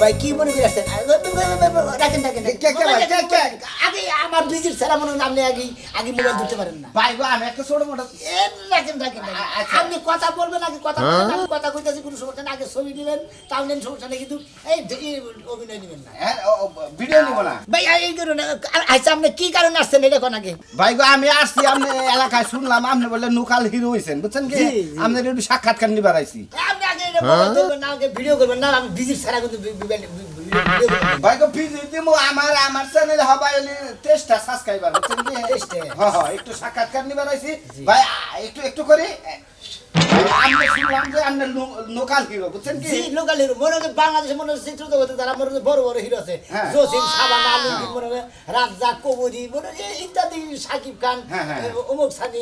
ভাই কি মনে করে আসছেন রাখেন রাখেন আগে আমার ভিজিট ছাড়া মনে হয় আপনি আগে আগে মোবাইল ধরতে পারেন না ভাই গো আমি একটা ছোট মোটো রাখেন রাখেন আপনি কথা বলবেন আগে কথা বলবেন আমি কথা কইতাছি কোনো সমস্যা না আগে ছবি দিবেন তাও নেন সমস্যা নেই কিন্তু এই অভিনয় নেবেন না ভিডিও নিব না ভাই এই করুন আচ্ছা আপনি কি কারণে আসছেন এটা কোন আগে ভাই গো আমি আসছি আপনি এলাকায় শুনলাম আপনি বললেন নুকাল হিরো হইছেন বুঝছেন কি আপনার একটু সাক্ষাৎকার নিবার আইছি আপনি আগে এটা মোবাইল ধরবেন না আগে ভিডিও করবেন না আমি ভিজিট ছাড়া কিন্তু ভাই গো ভিডিও দিমু আমার চ্যানেলে হবাই টেস্টটা সাবস্ক্রাইবার বুঝছেন কি টেস্টে হ্যাঁ একটু সাক্ষাৎকার নিবার আইছি ভাই একটু করে আমি শুনলাম যে আপনি লোকাল হিরো বুঝছেন কি জি লোকাল হিরো মনে হয় বাংলাদেশে মনে হয় চিত্র জগতে যারা মনে হয় বড় বড় হিরো আছে জসিম সাবানা আলমগীর মনে হয় রাজ্জাক কবরী মনে হয় ইত্যাদি সাকিব খান অমুক সানি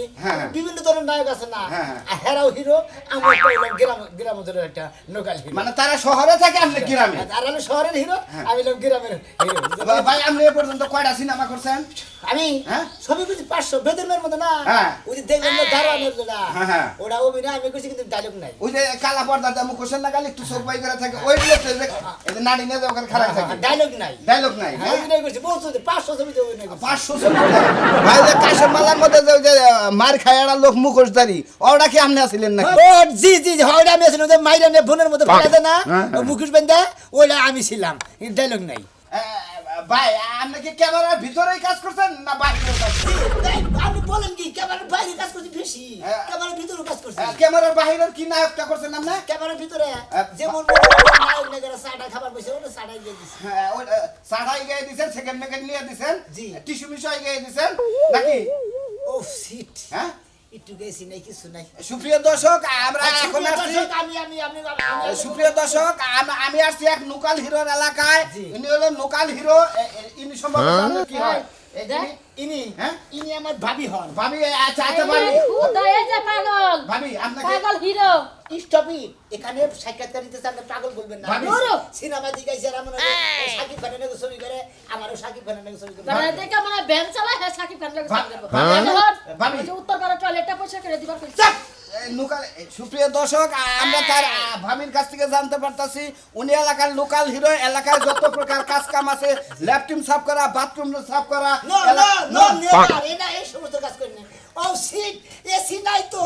বিভিন্ন ধরনের নায়ক আছে না হেরাও হিরো আমরা গ্রাম অঞ্চলের একটা লোকাল হিরো মানে তারা শহরে থাকে আপনি গ্রামে আর আমি শহরের হিরো আমি হলাম গ্রামের হিরো ভাই আপনি এ পর্যন্ত কয়টা সিনেমা করছেন আমি ছবি করছি 500 বেদনের মতো না ওই যে দেখলেন না দারোয়ানের যেটা ওটা অভিনয় আমি করছি কিন্তু ডায়লগ নাই ওই যে কালা পর্দাতে মুখ কোশ্চেন না গালি একটু চোখ বাই করে থাকে ওই লোকটা যে এই যে নাড়ি নিয়ে ওখানে খারাপ থাকে ডায়লগ নাই অভিনয় করছি বলছো 500 ছবিতে অভিনয় করছি 500 ছবি ভাই যে কাশেম মালার মধ্যে যে মার খায়াড়া লোক মুখোশধারী ওটা কি আপনি আছিলেন না ও জি জি ওটা আমি আছিলাম যে মাইরা নিয়ে বোনের মতো ফেলাতে না মুখোশ বেঁধে ওটা আমি ছিলাম ডায়লগ নাই ভাই আপনি কি ক্যামেরার ভিতরেই কাজ করছেন না বাইরে কাজ করছেন আপনি বলেন কি ক্যামেরার বাইরে কাজ করছি বেশি ক্যামেরার ভিতরে কাজ করছি ক্যামেরার বাইরের কি নায়কটা করছেন আপনি ক্যামেরার ভিতরে যেমন নায়ক নায়িকারা সাড়া খাবার বসে ওটা সাড়াই দিয়ে দিছি হ্যাঁ ওই সাড়াই গিয়ে দিছেন সেকেন্ড মেকেন্ড নিয়ে দিছেন জি টিস্যু মিশাই গিয়ে দিছেন নাকি ও সিট হ্যাঁ একটু গেছি নাই কিছু নাই সুপ্রিয় দর্শক আমরা এখন আসছি আমি সুপ্রিয় দর্শক আমি আসছি এক লোকাল হিরোর এলাকায় ইনি হলো লোকাল হিরো ইনি সম্ভবত কি হয় ইনি আমার ভাবি হন ভাবি আচ্ছা আচ্ছা ভাবি খুদায়ে যে পাগল ভাবি আপনাকে পাগল হিরো স্টপি এখানে সাক্ষাৎকার দিতে চান পাগল বলবেন না ভাবি সিনেমা দিগাইছে আর আমরা সাকিব খানের নাকি ছবি করে আমারও সাকিব খানের নাকি ছবি করে মানে দেখে মানে ভ্যান চালায় হ্যাঁ সাকিব খান লাগে ভাবি যে উত্তর পাড়া টয়লেটটা পয়সা করে দিবার কইছে লোকাল সুপ্রিয় দর্শক আমরা তার ভাবির কাছ থেকে জানতে পারতাছি উনি এলাকার লোকাল হিরো এলাকায় যত প্রকার কাজ কাম আছে ল্যাট্রিন সাফ করা বাথরুম সাফ করা নো এটা এই সমস্ত কাজ করেন ও সিট এসি নাই তো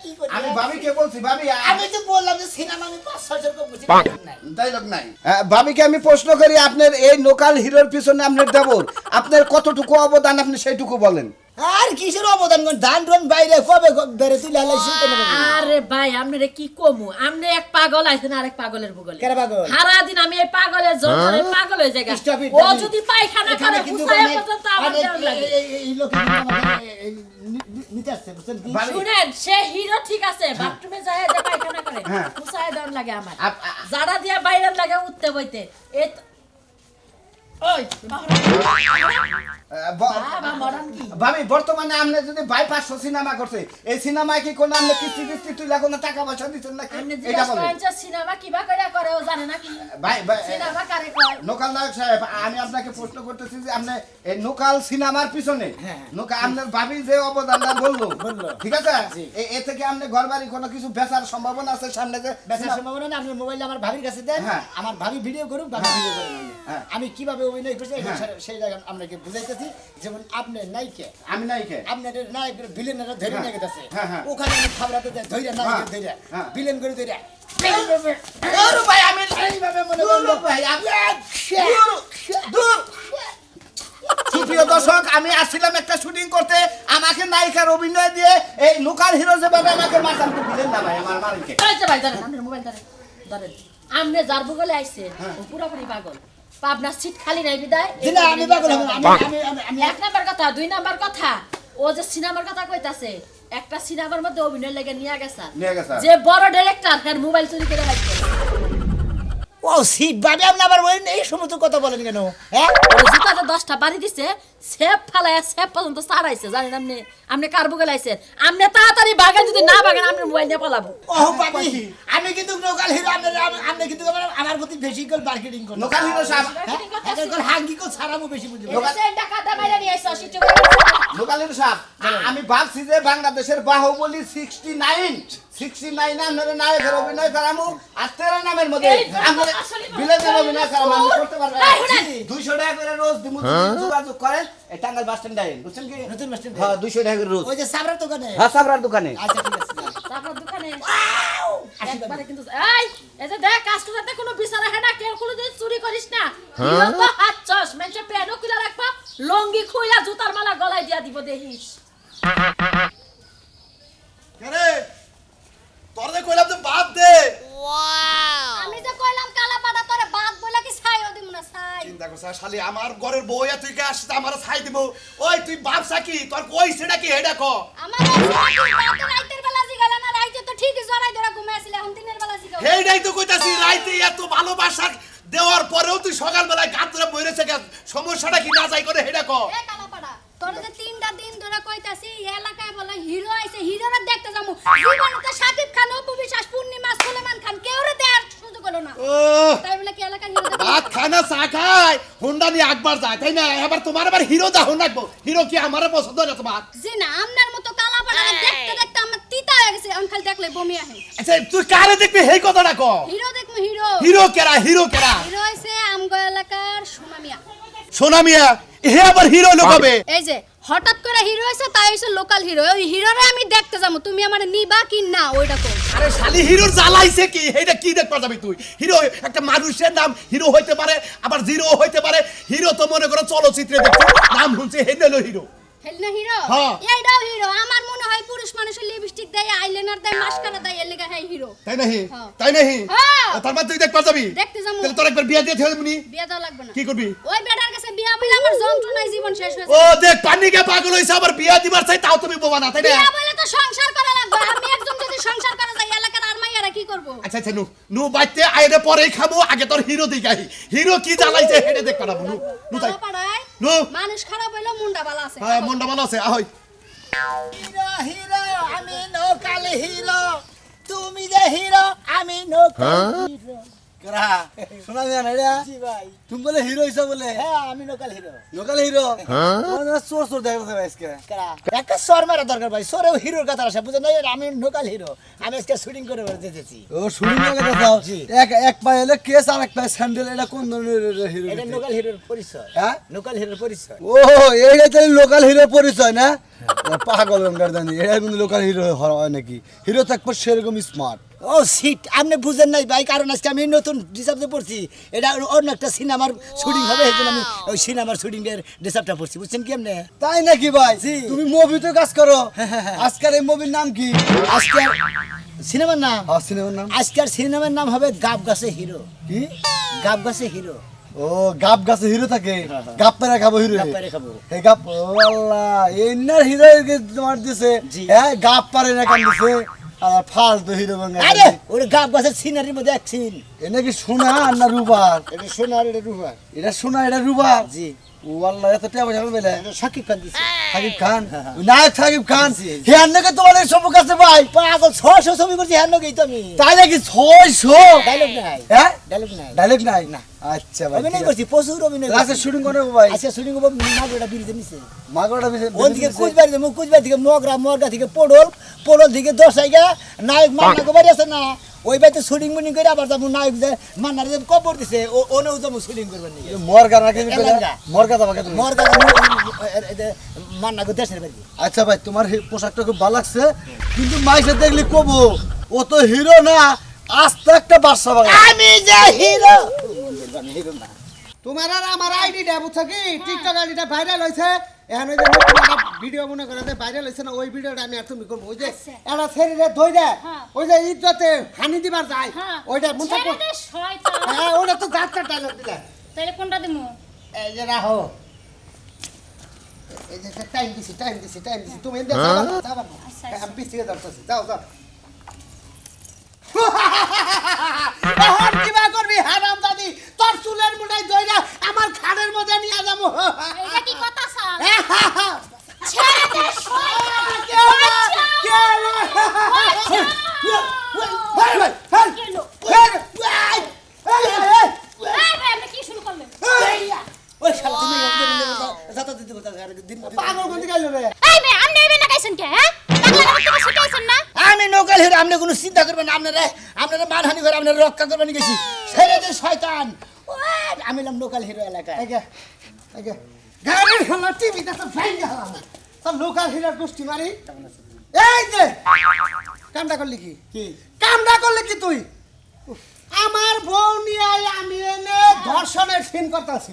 কি করি আমি ভাবিকে বলছি ভাবি আমি তো বললাম যে সিনেমা আমি 5-6 জন বুঝি নাই ডায়লগ নাই ভাবিকে আমি প্রশ্ন করি আপনার এই লোকাল হিরোর পিছনে আপনার দেবর আপনার কতটুকু অবদান আপনি সেইটুকু বলেন আর কিসের অবদান কোন ধান রন বাইরে কবে বেরে তুই লালাইছিস কেন আরে ভাই আপনারে কি কমু আপনি এক পাগল আইছেন আরেক পাগলের বুগলে কেন পাগল সারা দিন আমি এই পাগলের জন্য পাগল হয়ে যাই ও যদি পায়খানা করে হুসায়ে পর্যন্ত আমার দেওয়া লাগে এই লোক নিতে আসছে বুঝছেন কি শুনেন সে হিরো ঠিক আছে বাথরুমে যায় যে পায়খানা করে হুসায়ে দেওয়া লাগে আমার যারা দিয়া বাইরে লাগে উঠতে বইতে এই ওই ভাবি বর্তমানে আপনি যদি বাই 500 সিনেমা করছে এই সিনেমায় কি কোন আপনি কিস্তি তুই কোনো টাকা পয়সা দিচ্ছেন নাকি এটা বলেন সিনেমা কিবা করে ও জানে না কি ভাই সিনেমা কারে কয় লোকাল নায়ক সাহেব আমি আপনাকে প্রশ্ন করতেছি যে আপনি এই লোকাল সিনেমার পিছনে আপনার ভাবি যে অবদানটা বললো ঠিক আছে এ থেকে আপনি ঘরবাড়ি কোনো কিছু বেচার সম্ভাবনা আছে সামনে যে বেচার সম্ভাবনা না আপনি মোবাইলে আমার ভাবির কাছে দেন আমার ভাবি ভিডিও করুক ভাবি ভিডিও করে আমি কিভাবে অভিনয় করছি সেই জায়গা আপনাকে বুঝাইতেছি যেমন আপনি নায়িকা আমি নায়িকা আপনাদের নায়কের ভিলেনরা ধরে নিয়ে গেছে ওখানে আমি খাবরাতে ধইরা নায়কের ধইরা ভিলেন করে ধইরা আরে ভাই আমি এইভাবে মনে করলো ভাই দূর সুপ্রিয় দর্শক আমি আসছিলাম একটা শুটিং করতে আমাকে নায়িকার অভিনয় দিয়ে এই লোকাল হিরো যেভাবে আমাকে মাথান তো দিলেন না ভাই আমার মালিককে আচ্ছা ভাই জানেন আপনার মোবাইল ধরেন আমনে যার বুগলে আইছে ও পুরোপুরি পাগল আপনার সিট খালি নাই বিদায় দিনা আমি পাগল আমি এক নাম্বার কথা দুই নাম্বার কথা ও যে সিনেমার কথা কইতাছে একটা সিনেমার মধ্যে অভিনয় লাগে নিয়ে গেছে যে বড় ডাইরেক্টর এর মোবাইল চুরি করে রাখছে ও সিট ভাবে আপনি আবার বলেন এই সমস্ত কথা বলেন কেন হ্যাঁ ওই জুতাতে 10টা বাড়ি দিছে সেফ ফালায়া সেফ পর্যন্ত সারাইছে জানেন আপনি কার বুগলে আইছেন আপনি তাড়াতাড়ি ভাগেন যদি না ভাগেন আপনি মোবাইল দিয়ে পালাবো ও বাবা আমি কিন্তু লোকাল হিরো আপনি কিন্তু আমার প্রতি বেশি করে মার্কেটিং করেন লোকাল হিরো সাহেব এখন হাঙ্গি কো ছাড়ামু বেশি বুঝি লোকাল টাকাটা মাইরা নিয়ে আইছো লোকাল হিরো সাহেব আমি ভাবছি যে বাংলাদেশের বাহুবলী 69 69 আপনার নায়কের অভিনয় করামু আর 13 নামের মধ্যে এই গল্প আমরা আসলে বিলেতের অভিনয় করামু আমি করতে পারবো এই শুনেন। 200 টাকা করে রোজ দিমু যোগাযোগ করেন এই টাঙ্গাইল বাস স্ট্যান্ডে আইন বুঝছেন কি নতুন বাস স্ট্যান্ডে? হ্যাঁ 200 টাকা করে রোজ ওই যে সাবরার দোকানে? হ্যাঁ সাবরার দোকানে আচ্ছা ঠিক আছে যাও। তারপর দোকানে একবারে কিন্তু এই যে দেখ কাস্টমারদের কোনো বিচার হয় না, কেউ কোনো দিন চুরি করিস না। হিরো তো হাত চশ মেঞ্চে পেনও খুলে রাখবা, লঙ্গি খুইলা জুতার মালা গলায় দিয়া দিব দেখিস। কেরে তোর যে কইলাম তো বাদ দে। আমি যে কইলাম কালা পাড়া তোরে বাদ বলে কি ছাইও দিমু না ছাই চিন্তা করছ শালি আমার ঘরের বউ এ তুই কে আসছিস আমার ছাই দিব। ওই তুই বাপসা কি তোর কই সেটা কি হেডা ক। আমার রাতে রাতের বেলা জিগালা না রাইতে তো ঠিকই জড়াই ধরে ঘুমাই আছিল এখন দিনের বেলা জিগাও হেডাই তো কইতাছি রাইতে এত ভালোবাসা দেওয়ার পরেও তুই সকাল বেলায় গাত ধরে বইরেছে কে সমস্যাটা কি না যাই করে হেডা ক। এ কালা পাড়া তোর যে তিনটা দিন ধরে কইতাছি এই এলাকায় বলে হিরো আইছে হিরোরে দেখতে যামু জীবনে তো শাকিব খান অপু বিশ্বাস পূর্ণিমা সুলেমান খান কেউরে দেয়ার সুযোগ হলো না ও তাই বলে কি এলাকার হিরো দেখতে ভাত খায় না চা খায় হুন্ডা নিয়ে একবার যায় তাই না এবার তোমার আবার হিরো দাও রাখবো হিরো কি আমার পছন্দ না তোমার। জি না আমনার মতো কালা পাড়া দেখতে দেখতে আমার তিতা হয়ে গেছে এখন খালি দেখলে বমি আহে আচ্ছা তুই কারে দেখবি এই কথাটা ক। হিরো দেখমু হিরো হিরো কেরা হিরো কেরা হিরো হইছে আমগো এলাকার সোনামিয়া সোনা মিয়া হে আবার হিরো লোক হবে। এই যে হঠাৎ করে হিরো হইছে তাই হইছে লোকাল হিরো ওই হিরোরে আমি দেখতে যাবো তুমি আমারে নিবা কি না ওইটা কো আরে শালি হিরোর জ্বালাইছে কি এইটা কি দেখবা যাবি তুই হিরো একটা মানুষের নাম হিরো হইতে পারে আবার জিরো হইতে পারে হিরো তো মনে করো চলচ্চিত্রে দেখছো নাম শুনছে হেনেলো হিরো। হেলনা হিরো হ্যাঁ। এইটাও হিরো আমার মনে হয় পুরুষ মানুষের লিপস্টিক দেয় আইলাইনার দেয় মাস্কারা দেয় এর লাগা হ্যাঁ হিরো তাই নাহি হ্যাঁ। তাই নাহি হ্যাঁ। তারপর তুই দেখবা যাবি দেখতে যাবো। তাহলে তোর একবার বিয়া দিয়ে থেমে নি বিয়া দাও লাগবে না কি করবি। ওই বেটার কাছে বিয়া বলে আমার যন্ত্রণায় জীবন শেষ হয়েছে ও দেখ পানিকে পাগল হইছে আবার বিয়া দিবার চাই তাও তুমি বোবা না তাই না। বিয়া বলে তো সংসার করা লাগবে আমি একজন যদি সংসার করা যায় এলাকার আর মাইয়ারা কি করব আচ্ছা আচ্ছা নু নু বাইতে আইরে পরেই খাবো আগে তোর হিরো দিকাই হিরো কি জ্বালাইছে হেডে দেখ পারাবো নু নু তাই পাড়ায় নু মানুষ খারাপ হইলো মুন্ডা বালা আছে হ্যাঁ মনটা ভালো আছে আহই হিরো হিরো আমি নকাল হিরো, তুমি যে হিরো আমি নকাল হিরো। কেরা শোনা যায় না রে জি ভাই। তুমি বলে হিরো হিসাব বলে হ্যাঁ আমি নকাল হিরো। লোকাল হিরো চোর চোর দেখা যাচ্ছে আজকে কারা? একটা সর মারা দরকার ভাই, সরেও হিরোর কথা আসে বুঝেন না, আমি নকাল হিরো, আমি আজকে শুটিং করে যেতেছি। ও শুরু করে দাও জি। এক এক পায়ে হলে কেস আর এক পায়ে স্যান্ডেল এটা কোন ধরনের হিরো এটা নকাল হিরোর পরিচয়। হ্যাঁ নকাল হিরোর পরিচয়। ও এইটাই তাহলে লোকাল হিরোর পরিচয় না পাগল রঙের জানি এটা কিন্তু লোকাল হিরো হয় নাকি হিরো থাকবো সেরকম স্মার্ট ও সিট আপনি বুঝেন নাই ভাই, কারণ আজকে আমি নতুন ডিসার্ভে পড়ছি, এটা অন্য একটা সিনেমার শুটিং হবে, এই জন্য আমি ওই সিনেমার শুটিং এর ডিসার্ভটা পড়ছি, বুঝছেন কি আপনি? তাই নাকি ভাই জি। তুমি মুভিতে কাজ করো আজকের এই মুভির নাম কি আজকের সিনেমার নাম, হ্যাঁ সিনেমার নাম আজকের সিনেমার নাম হবে গাব গাছে হিরো। কি গাব গাছে হিরো। ও গাব গাছে হিরো থাকে গাপ পেরা খাবো হিরো গাব পেরে খাবো। এই গাপ ও আল্লাহ এই না হিরো তোমার দিছে জি। হ্যাঁ গাপ পারে না কান দিছে আর ফালতু হিরো বাংলা আরে ওরে গাব গাছের সিনারির মধ্যে এক সিন, এটা কি সোনা না রুবার এটা সোনার এটা রুবা। এটা সোনা এটা রুবার জি। ও আল্লাহ এত টাকা পয়সা পেলে এটা শাকিব খান দিছে। সাকিব খান ওই নায়ক সাকিব খান জি, জি। হে নাকি তোমার এই সব কাছে ভাই পাগল 600 ছবি করছি হ্যাঁ নগেই তো আমি। তাই নাকি 600 ডায়লগ নাই, হ্যাঁ ডায়লগ নাই। ডায়লগ নাই না আচ্ছা ভাই অভিনয় করছি, প্রচুর অভিনয় লাস্টে করছি। শুটিং করে ভাই আচ্ছা শুটিং করবো মাগুরা ব্রিজে নিচে। মাগড়া ওন থেকে কুচবিহার থেকে কুচবিহার থেকে মগরা, মগরা থেকে পোড়ল, পোড়ল থেকে দশাইগা নায়ক মান্না বাড়ি আছে না, ওই বাড়িতে শুটিং মুটিং করে আবার যাবো নায়ক যে মান্নার যে কবর দিছে ওনেও যাবো শুটিং করবেন নিয়ে। মরগা নাকি এলাকা। মরগা দাবাকে তুমি মরগা মান্না দেশের বাড়ি। আচ্ছা ভাই তোমার এই পোশাকটা খুব ভালো লাগছে কিন্তু মাইসে দেখলি কবো ও তো হিরো না আস্তে একটা বাদশা বাগান আমি যে হিরো, আমি হিরো না। তোমার আর আমার আইডিটা বুঝছো কি টিকটক আইডিটা ভাইরাল হয়েছে এখন ওই যে নতুন একটা ভিডিও মনে করে যে ভাইরাল হয়েছে না ওই ভিডিওটা আমি আর তুমি করবো ওই যে আচ্ছা। একটা শরীরে ধইরে হ্যাঁ। ওই যে ইজ্জতে হানি দিবার যায় হ্যাঁ ওইটা মনে থাকো ছেড়ে দে শয়তান হ্যাঁ ওটা তো যাত্রা ডায়লগ দিলে তাইলে কোনটা দিমু এই যে রাখো এই যে টাইম দিছি তুমি এনে যাবা না আচ্ছা, আমি পিছিয়ে ধরতেছি যাও যাও এখন কিবা করবি হারাম দাদি তোর চুলের মুঠাই ধইরা আমার খাড়ের মধ্যে নিয়ে যাবো এটা কি কথা স্যার হ্যাঁ ছেড়ে দে শয়তান কেউ না, কেউ না। ভাই, ভাই, ভাই, কেলো? ভাই, ভাই, ভাই, ভাই, এই ভাই আপনি কি শুরু করলেন ভাই। ওই শালা তুমি যাতা দিতে কথা দিন পাগল কোন দিকে গেল রে এই ভাই আপনি এবেন না গাইছেন কে হ্যাঁ বাংলা নাটক থেকে ছুটে আইছেন না আমি নকাল হিরো, আপনি কোন কোনো চিন্তা করবেন না, আপনারা মানহানি করে আপনারা রক্ষা করবেন গেছি ছেড়ে যে শয়তান। আমি এলাম লোকাল হিরো এলাকায়। গাড়ির হলো টিভিতে তো ভাই গেলাম তো লোকাল হিরোর গোষ্ঠী মারি। এই যে কামটা করলি কি কামটা করলি কি তুই? আমার বউ নিয়ে আমি এনে ধর্ষণের সিন করতেছি।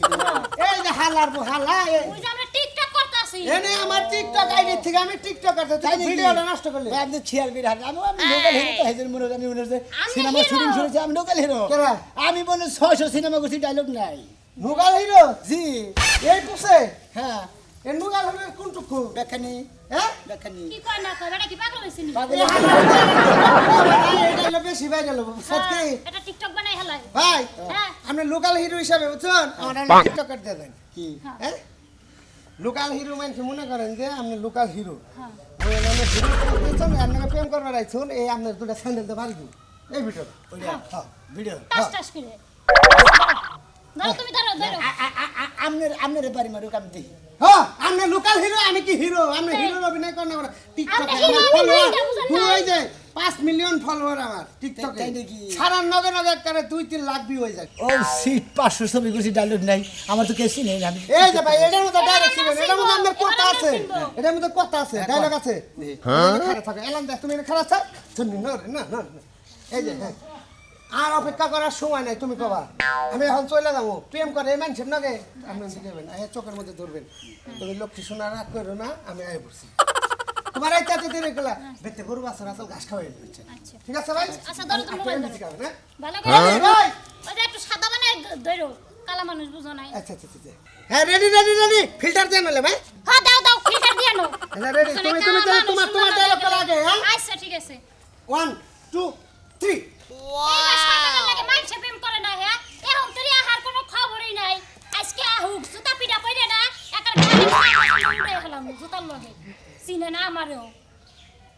এই যে হালার বউ হালা ওই যে আমরা টিকটক করতেছি এনে আমার টিকটক আইডি থেকে আমি টিকটক করতে তুই ভিডিওটা নষ্ট করলি। আপনি ছিয়ার বির হাট আমি লোকাল হিরো তো হেজের মনে আমি মনে হচ্ছে আমি সিনেমা hero। শুটিং শুনেছি আমি লোকাল হিরো। কেরা? আমি মনে 600 সিনেমা করছি ডায়লগ নাই। লোকাল হিরো জি এই পুষে হ্যাঁ এই লোকাল হিরো কোনটুকু দেখানি হ্যাঁ দেখানি কি কয় না কয় এটা কি পাগল হইছে নি এটা হলো বেশি ভাইরাল হবো সত্যি এটা টিকটক বানাই হেলাই ভাই হ্যাঁ আপনি লোকাল হিরো হিসাবে বুঝছেন আমার টিকটকার দিয়ে দেন কি হ্যাঁ লোকাল হিরো মানে মনে করেন যে আপনি লোকাল হিরো হ্যাঁ আপনাকে প্রেম করবার আইছুন এই আপনার দুটা স্যান্ডেল দিয়ে মারি দিন এই ভিডিও ভিডিও টাস টাস করে ধরো তুমি ধরো আপনার বাড়ি মারুক আমি দেখি। হ্যাঁ আপনি লোকাল হিরো আমি কি হিরো আপনি হিরোর অভিনয় করেন না টিকটকে আমার ফলোয়ার দুই যে 5 মিলিয়ন ফলোয়ার আমার টিকটকে তাই নাকি? সারা নগর করে 2-3 লাখ ভিউ হয়ে যায়। ও সিট 500 ছবি করছি ডায়লগ নাই আমার তো কেসি নেই আমি এই যে ভাই এটার মধ্যে ডাইরেক্ট ছিল এটার মধ্যে আমার কথা আছে এটার মধ্যে কথা আছে ডায়লগ আছে খারাপ থাকে এলাম দেখ তুমি এখানে খারাপ থাক শুনি না না না এই যে হ্যাঁ আর অপেক্ষা করার সময় নাই তুমি কবা আমি এখন চলে যাবো প্রেম করে এই মানুষের নাকি আপনি দেবেন চোখের মধ্যে ধরবেন তুমি লক্ষ্মী সোনা রাগ করো না আমি আয় পড়ছি তোমার এই চাচা দিয়ে গেলা বেতে গরু বাছর আসল ঘাস খাওয়াই দিচ্ছে আচ্ছা ঠিক আছে ভাই আচ্ছা ধরো তুমি মোবাইল ধরো না ভালো এই করে ভাই ওই যে একটু সাদা বানাই ধরো কালা মানুষ বুঝো নাই আচ্ছা আচ্ছা আচ্ছা হ্যাঁ রেডি রেডি রেডি ফিল্টার দিয়ে নিলে ভাই হ্যাঁ দাও দাও ফিল্টার দিয়ে নাও আচ্ছা রেডি তুমি তুমি তোমার তোমার ডায়লগ করা আগে হ্যাঁ আচ্ছা ঠিক আছে 1 2 3 এইবার শয়তানের লাগে মাইছে প্রেম করে না হ্যাঁ এখন তোর আহার কোনো খবরই নাই আজকে আহুক জুতা পিটা পড়ে না একার গাড়ি উড়ে গেলাম জুতার লগে চিনে না আমারও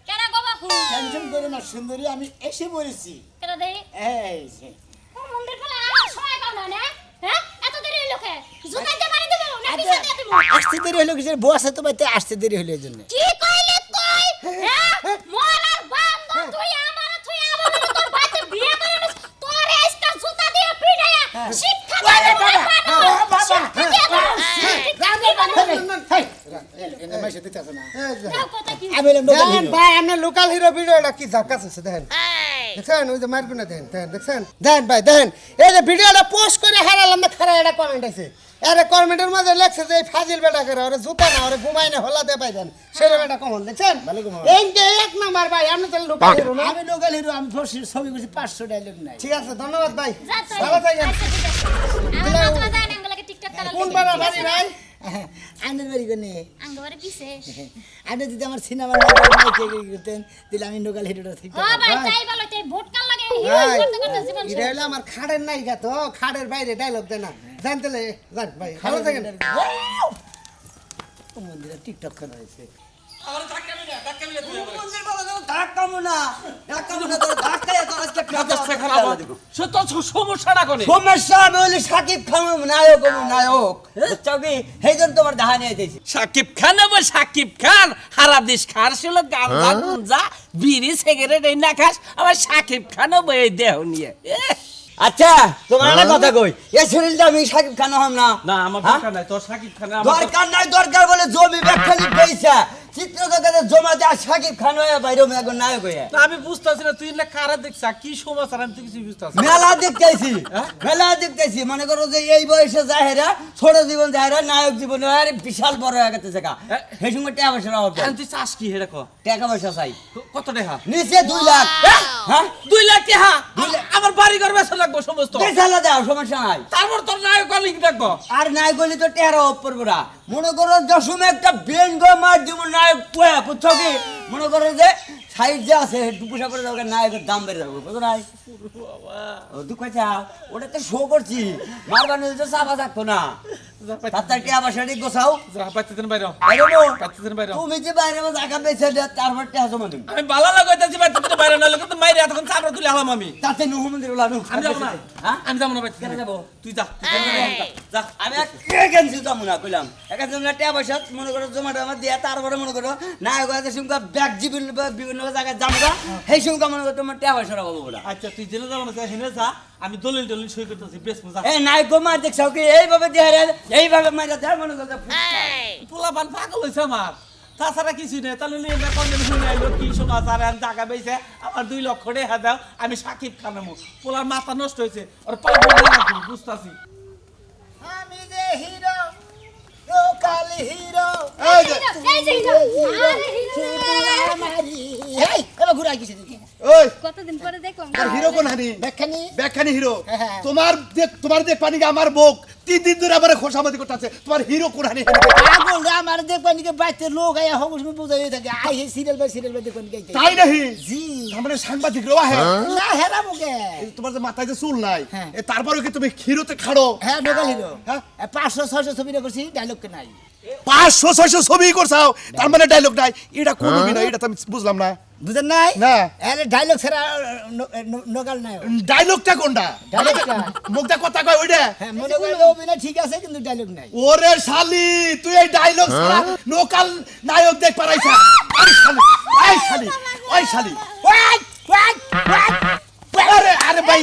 কেন গো বাপু টেনশন করে না সুন্দরী আমি এসে পড়েছি কেন দেই এই যে ও মন্দির ফেলা আমার সময় পাও না হ্যাঁ এত দেরি হইলো কে জুতা দিয়ে মারি দেব না পিছা দিয়ে দেব আসতে দেরি হলো কিছু বউ আছে তো বাইতে আসতে দেরি হলো এই জন্য কি কইলি তুই হ্যাঁ মোলার বান্ধ তুই আমার তোর বাতে বিয়ে করে নিস তোর এইটা জুতা দিয়ে পিটায়া শিক্ষা দে বাবা এনে মাইসে দিতে আছে না কথা কি আমি এলাম লোকাল দেখেন হিরো ভাই আপনার লোকাল হিরো ভিডিওটা কি জাকাস আছে দেখেন দেখেন ওই যে মারগুনা দেখেন দেখেন দেখেন ভাই দেখেন এই যে ভিডিওটা পোস্ট করে হারালাম না খারাপ একটা কমেন্ট আছে আরে কমেন্টের মধ্যে লেখছে যে এই ফাজিল বেটা করে ওরে জুতা না ওরে ঘুমাই না হলা দে পাইছেন সেরকম একটা কমেন্ট দেখছেন ভালো comment। এই যে এক নাম্বার ভাই আপনি তাহলে লোকাল হিরো না আমি লোকাল হিরো আমি ছবি করছি 500 ডায়লগ নাই ঠিক আছে ধন্যবাদ ভাই যা তাই ভালো থাকেন আচ্ছা ঠিক আছে আমার মাথা যায় না আঙ্গলাকে টিকটক করা কোন পাড়া বাড়ি ভাই আনের বাড়ি কোনে আঙ্গবারে পিছে আপনি যদি আমার সিনেমা নাই করতেন তাহলে আমি লোকাল হিরোটা ঠিক ও ভাই তাই বলো তাই ভোট কাল লাগে ভাই করতে করতে জীবন এটা হলো আমার খাড়ের নাই গা তো খাড়ের বাইরে ডায়লগ দেয় না জানতে জান ভাই ভালো থাকেন মন্দিরে টিকটক করা হয়েছে সমস্যাটা কোনে সমস্যা আমি হলি সাকিব খান নায়ক নায়ক বুঝছো কি সেই জন্য তোমার দেখা নিয়ে এসেছি সাকিব খান আবার সাকিব খান হারাদিস খার ছিল গাঞ্জা গুঞ্জা বিড়ি সিগারেট এই না খাস আবার সাকিব খানও বই দেহ নিয়ে আচ্ছা তোমার একটা কথা কই এই শরীরটা আমি সাকিব খান হম না না আমার হ্যাঁ? দরকার নাই তোর সাকিব খান দরকার নাই দরকার বলে জমি ব্যাখ্যালি পেয়েছে চিত্র জগতে জমা দেওয়া সাকিব খান হয়ে বাইরে এখন নায়ক হয়ে আমি বুঝতেছি না তুই না কারা দেখছা কি সমস্যা আমি তো কিছু বুঝতেছি মেলা দেখতেছি মেলা দেখতেছি মনে করো যে এই বয়সে যাহেরা ছোট জীবন যাহেরা নায়ক জীবন আরে বিশাল বড় হয়ে গেছে জায়গা সেই সময় টাকা পয়সা হবে তুই চাস কি হেরে কো টাকা পয়সা চাই কত টাকা নিচে 2 লাখ হ্যাঁ 2 লাখ টাকা আমার বাড়ি ঘর বেচা লাগবো সমস্ত বেচালা দাও সমস্যা নাই তারপর তোর নায়ক লিখ দেখবো আর নাই গলি তো টেরা অপর বড়া মনে করো দশমে একটা বেঙ্গ মার দিব নায়ক পোয়া বুঝছো কি মনে করো যে সাইড যে আছে দুপুষা করে যাবে নায়কের দাম বেড়ে যাবে বুঝো নাই ও দুঃখ চাও ওটা তো শো করছি মারবার নিলে তো চাপা থাকতো না তার টিয়া পয়সাটি গোছাও যা পাইতেছেন বাইরে পাইতেছেন বাইরে তুমি যে বাইরে জায়গা পেয়েছে তারপর টিয়া জমা দিন আমি ভালো লাগাইতেছি পাইতেছেন বাইরে নলে কিন্তু মাইরে এতক্ষণ চাপড়া তুলে হলাম আমি তাতে নুহমন্দির লানু আমি যাব না হ্যাঁ আমি যাব না বাইতে কেন যাবো? তুই যা যা আমি এখান যাবো না কইলাম এখান থেকে টিয়া পয়সা মনে করো জমা টমা দিয়ে তারপরে মনে করো না আছে সঙ্গে ব্যাগ বিভিন্ন জায়গায় যাবো না সেই সঙ্গে মনে করো তোমার টিয়া পয়সা রাখবো বলা আচ্ছা তুই জেনে যাব না হেনে যা আমি দলিল দলিল সই করতেছি বেশ মজা এই নাই গো মার দেখছো কি এইভাবে দিয়ে এইভাবে মাইরা দেয় মনে করো পোলা বান পাগল হইছে আমার তাছাড়া কিছু নেই তাহলে এটা কন্ডেম শুনে আইলো কি সমাচার আমি টাকা পেয়েছে আমার 2 লক্ষ টাকা দাও আমি সাকিব খানামু পোলার মাথা নষ্ট হয়েছে আর পাগল বুঝতাছি আমি যে হিরো লোকাল হিরো এই যে এই যে হিরো আরে হিরো আমারি এই এবার ঘুরে আইছি ওই কতদিন পরে দেখলাম আর হিরো কোন হানি দেখখানি ব্যাখ্যানি হিরো হ্যাঁ। তোমার দেখ পানি আমার বুক 3 দিন ধরে আমার খোসামতি করতেছে তোমার হিরো কোন হানি পাগল রে আমার দেখবানি কে বাইতে লোক আয়া হগুস মে বুঝাই থাকে আই হে সিরিয়াল বাই দেখবানি গাইতে তাই নাহি জি আমরা সাংবাদিক রোয়া হ্যাঁ না হেরা মুকে তোমার যে মাথায় যে চুল নাই হ্যাঁ। তারপরেও কি তুমি হিরোতে খাড়ো হ্যাঁ লোকাল হিরো হ্যাঁ? 500 600 ছবি করছি ডায়লগ কে নাই 500 600 ছবি করছাও তার মানে ডায়লগ নাই এটা কোন না এটা তো আমি বুঝলাম না বুঝেন নাই না। আরে ডায়লগ ছাড়া নোকাল নাই ডায়লগটা কোনটা ডায়লগটা মুখটা কথা কয় ওইটা হ্যাঁ মনে করেন অভিনয় ঠিক আছে কিন্তু ডায়লগ নাই ওরে শালি তুই এই ডায়লগ ছাড়া লোকাল নায়ক দেখ পারাইছা ওই শালি ওই শালি ওয়াই ওয়াই ওয়াই আরে আরে ভাই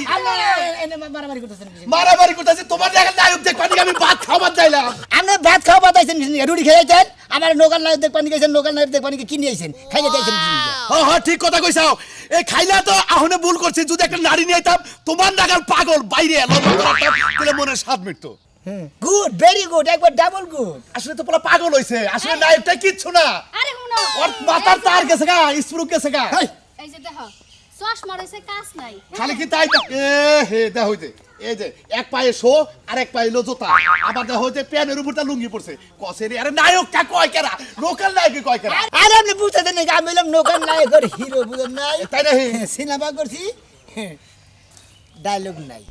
এনে মারামারি করতেছেন মারামারি করতেছে তোমার দেখা নায়ক দেখ পানি আমি ভাত খাবার যাইলাম আপনি ভাত খাওয়া বাতাইছেন রুটি খেয়েছেন আমার নোকাল নায়ক দেখ পানি গেছেন নোকাল নায়ক দেখ পানি কিনে আইছেন খাইয়ে দিয়েছেন হ্যাঁ ঠিক কথা কইছাও এই খাইলা তো আহনে ভুল করছি যদি একটা নারী নিয়ে আইতাম তোমার নাগাল পাগল বাইরে এলো তাহলে মনে স্বাদ মিটতো গুড ভেরি গুড একবার ডাবল গুড আসলে তো পুরো পাগল হইছে আসলে নায়কটা কিচ্ছু না আরে হুনো ওর মাথার তার গেছে গা স্প্রুক গেছে গা এই যে দেখো চশমা রইছে কাজ নাই খালি কি তাই এ হে দা হইতে এই যে এক পায়ে শো আর এক পায়ে জুতা আবার দা হইতে প্যানের উপরটা লুঙ্গি পড়ছে কসেরি আরে নায়কটা কয় কেরা লোকাল নায়ক কয় কেরা আরে আপনি বুঝতে দেন না আমি বললাম নোকাল নায়ক আর হিরো বুঝেন নাই তাই না সিনেমা করছি ডায়লগ নাই